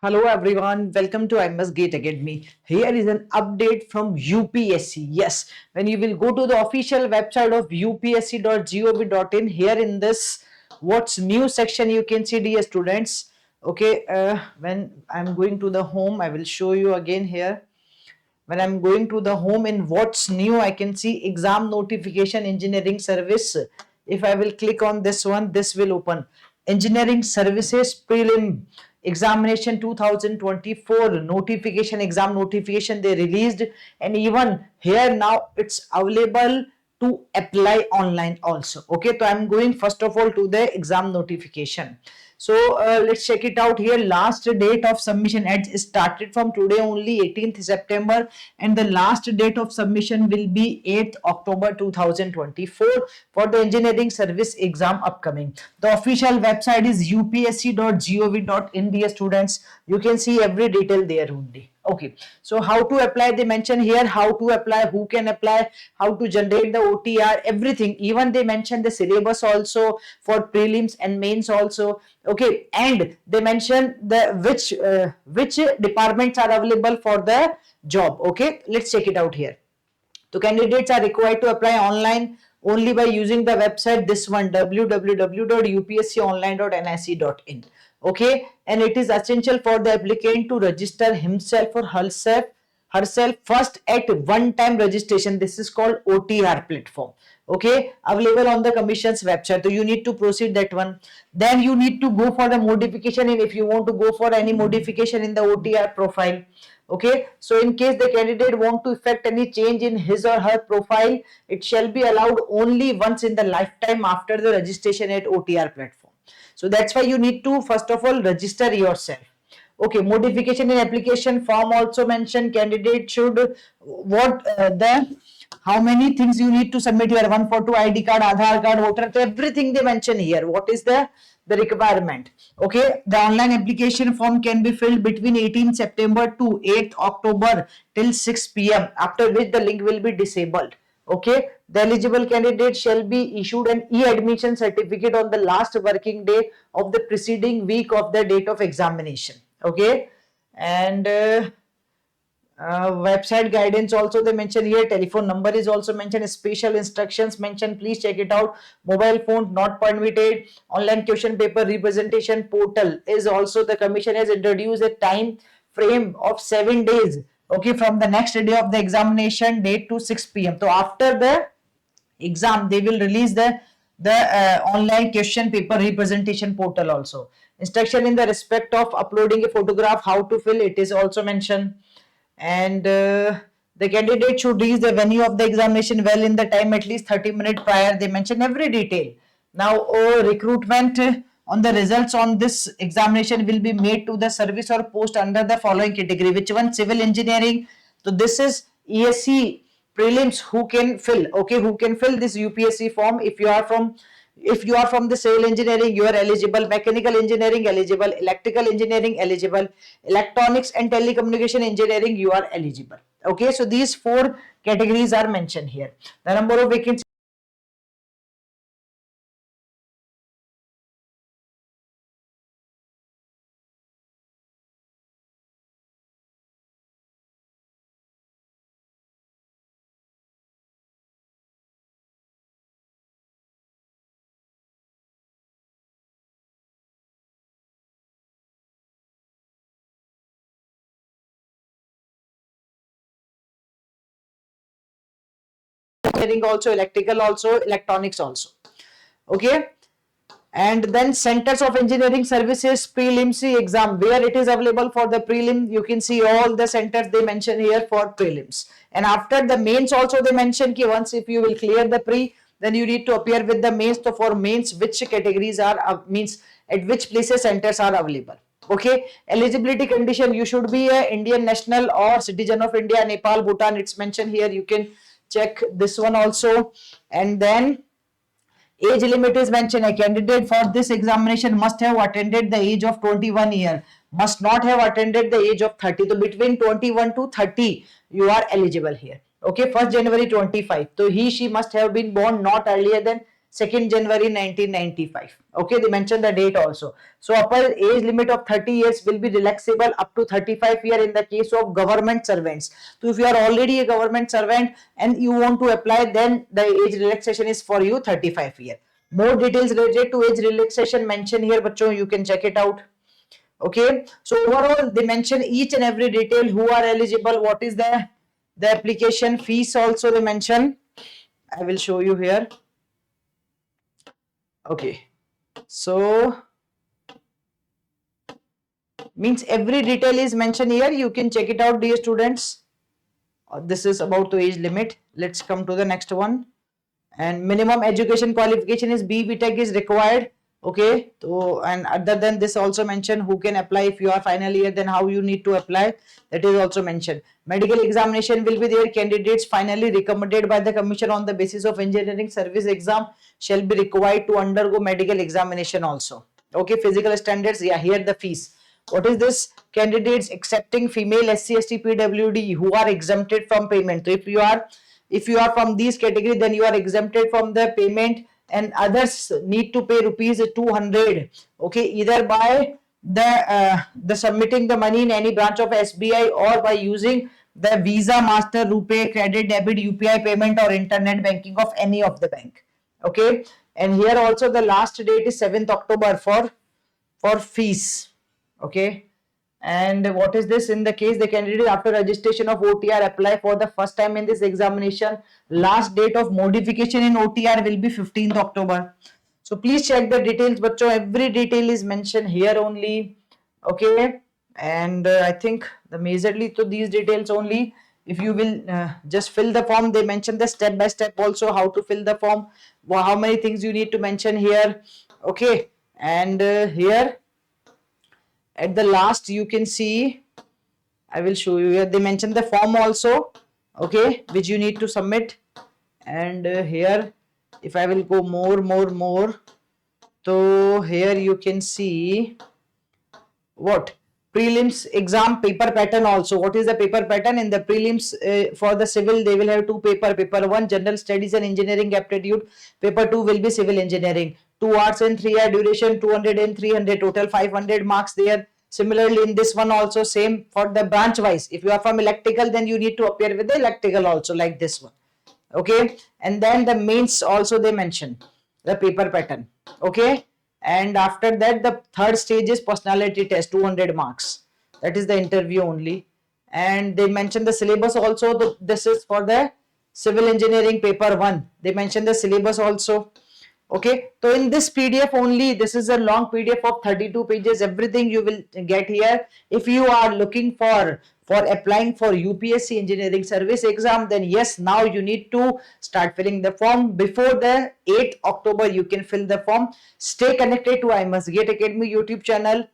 Hello everyone, welcome to I Must Gate Academy. Here is an update from UPSC. Yes, when you will go to the official website of upsc.gov.in, here in this what's new section you can see, dear students. Okay, when I'm going to the home, I will show you again here. When I'm going to the home in what's new, I can see exam notification engineering service. If I will click on this one, this will open engineering services prelim examination 2024 notification, exam notification they released, and even here now it's available to apply online also. Okay, so I'm going first of all to the exam notification. So let's check it out here. Last date of submission ads started from today only, 18th September, and the last date of submission will be 8th October 2024 for the engineering service exam upcoming. The official website is upsc.gov.in, dear students. You can see every detail there only. Okay, so how to apply, they mention here how to apply, who can apply, how to generate the OTR, everything. Even they mention the syllabus also for prelims and mains also. Okay, and they mention the which departments are available for the job. Okay, let's check it out here. So candidates are required to apply online only by using the website, this one, www.upsconline.nic.in. Okay, and it is essential for the applicant to register himself or herself first at one time registration. This is called OTR platform. Okay, available on the commission's website. So you need to proceed that one. Then you need to go for the modification, and if you want to go for any modification in the OTR profile. Okay, so in case the candidate want to effect any change in his or her profile, it shall be allowed only once in the lifetime after the registration at OTR platform. So that's why you need to first of all register yourself. Okay, modification in application form also mentioned. Candidate should what the how many things you need to submit here: 142 ID card, Aadhaar card, voter, everything they mention here. What is the requirement? Okay, the online application form can be filled between 18 September to 8th October till 6 p.m. After which the link will be disabled. Okay, the eligible candidate shall be issued an e-admission certificate on the last working day of the preceding week of the date of examination. Okay, and website guidance also they mention here. Telephone number is also mentioned. Special instructions mentioned, please check it out. Mobile phone not permitted. Online question paper representation portal is also, the commission has introduced a time frame of 7 days, okay, from the next day of the examination date to 6 p.m. So after the exam they will release the online question paper representation portal also. Instruction in the respect of uploading a photograph, how to fill it is also mentioned. And the candidate should reach the venue of the examination well in the time, at least 30 minutes prior. They mention every detail. Now recruitment on the results on this examination will be made to the service or post under the following category. Which one? Civil engineering. So this is ESC prelims who can fill. Okay, who can fill this UPSC form? If you are from the civil engineering, you are eligible. Mechanical engineering, eligible. Electrical engineering, eligible. Electronics and telecommunication engineering, you are eligible. Okay, so these four categories are mentioned here. The number of vacancies engineering also, electrical also, electronics also. Okay, and then centers of engineering services prelims exam, where it is available for the prelim. You can see all the centers they mention here for prelims. And after the mains also they mention ki once if you will clear the pre, then you need to appear with the mains. So for mains, which categories are means at which places centers are available. Okay, eligibility condition, you should be a Indian national or citizen of India, Nepal, Bhutan, it's mentioned here. You can check this one also. And then age limit is mentioned. A candidate for this examination must have attended the age of 21 year, must not have attended the age of 30. So between 21 to 30 you are eligible here. Okay, 1st January 25. So he she must have been born not earlier than 2nd January 1995. Okay, they mentioned the date also. So upper age limit of 30 years will be relaxable up to 35 year in the case of government servants. So if you are already a government servant and you want to apply, then the age relaxation is for you 35 year. More details related to age relaxation mentioned here, bachcho, you can check it out. Okay, so overall they mention each and every detail, who are eligible, what is the application fees also they mention. I will show you here. Okay, so means every detail is mentioned here, you can check it out, dear students. This is about the age limit. Let's come to the next one. And minimum education qualification is BE Tech is required. Okay, so and other than this also mentioned who can apply. If you are final year, then how you need to apply, that is also mentioned. Medical examination will be there. Candidates finally recommended by the commission on the basis of engineering service exam shall be required to undergo medical examination also. Okay, physical standards, yeah, here the fees. What is this? Candidates accepting female SC ST PWD who are exempted from payment. So if you are from these category, then you are exempted from the payment, and others need to pay rupees 200. Okay, either by the submitting the money in any branch of SBI or by using the Visa, Master, RuPay, Credit, Debit, UPI payment or internet banking of any of the bank. Okay, and here also the last date is 7th October for fees. Okay, and what is this? In the case the candidate after registration of OTR apply for the first time in this examination, last date of modification in OTR will be 15th October. So please check the details, but every detail is mentioned here only. Okay, and I think the majorly to these details only. If you will just fill the form, they mention the step by step also how to fill the form, how many things you need to mention here. Okay, and here at the last you can see, I will show you here, they mention the form also, okay, which you need to submit. And here if I will go more, so here you can see what prelims exam paper pattern also. What is the paper pattern? In the prelims for the civil, they will have two paper 1 general studies and engineering aptitude, paper 2 will be civil engineering, 2 hours and 3 hour duration, 200 and 300, total 500 marks there. Similarly in this one also same for the branch wise. If you are from electrical, then you need to appear with the electrical also, like this one. Okay, and then the mains also they mention the paper pattern. Okay, and after that the third stage is personality test, 200 marks, that is the interview only. And they mention the syllabus also. This is for the civil engineering paper 1, they mention the syllabus also. Okay, so in this PDF only, this is a long PDF of 32 pages, everything you will get here. If you are looking for applying for UPSC engineering service exam, then yes, now you need to start filling the form before the 8th October. You can fill the form. Stay connected to I Must Gate Academy YouTube channel.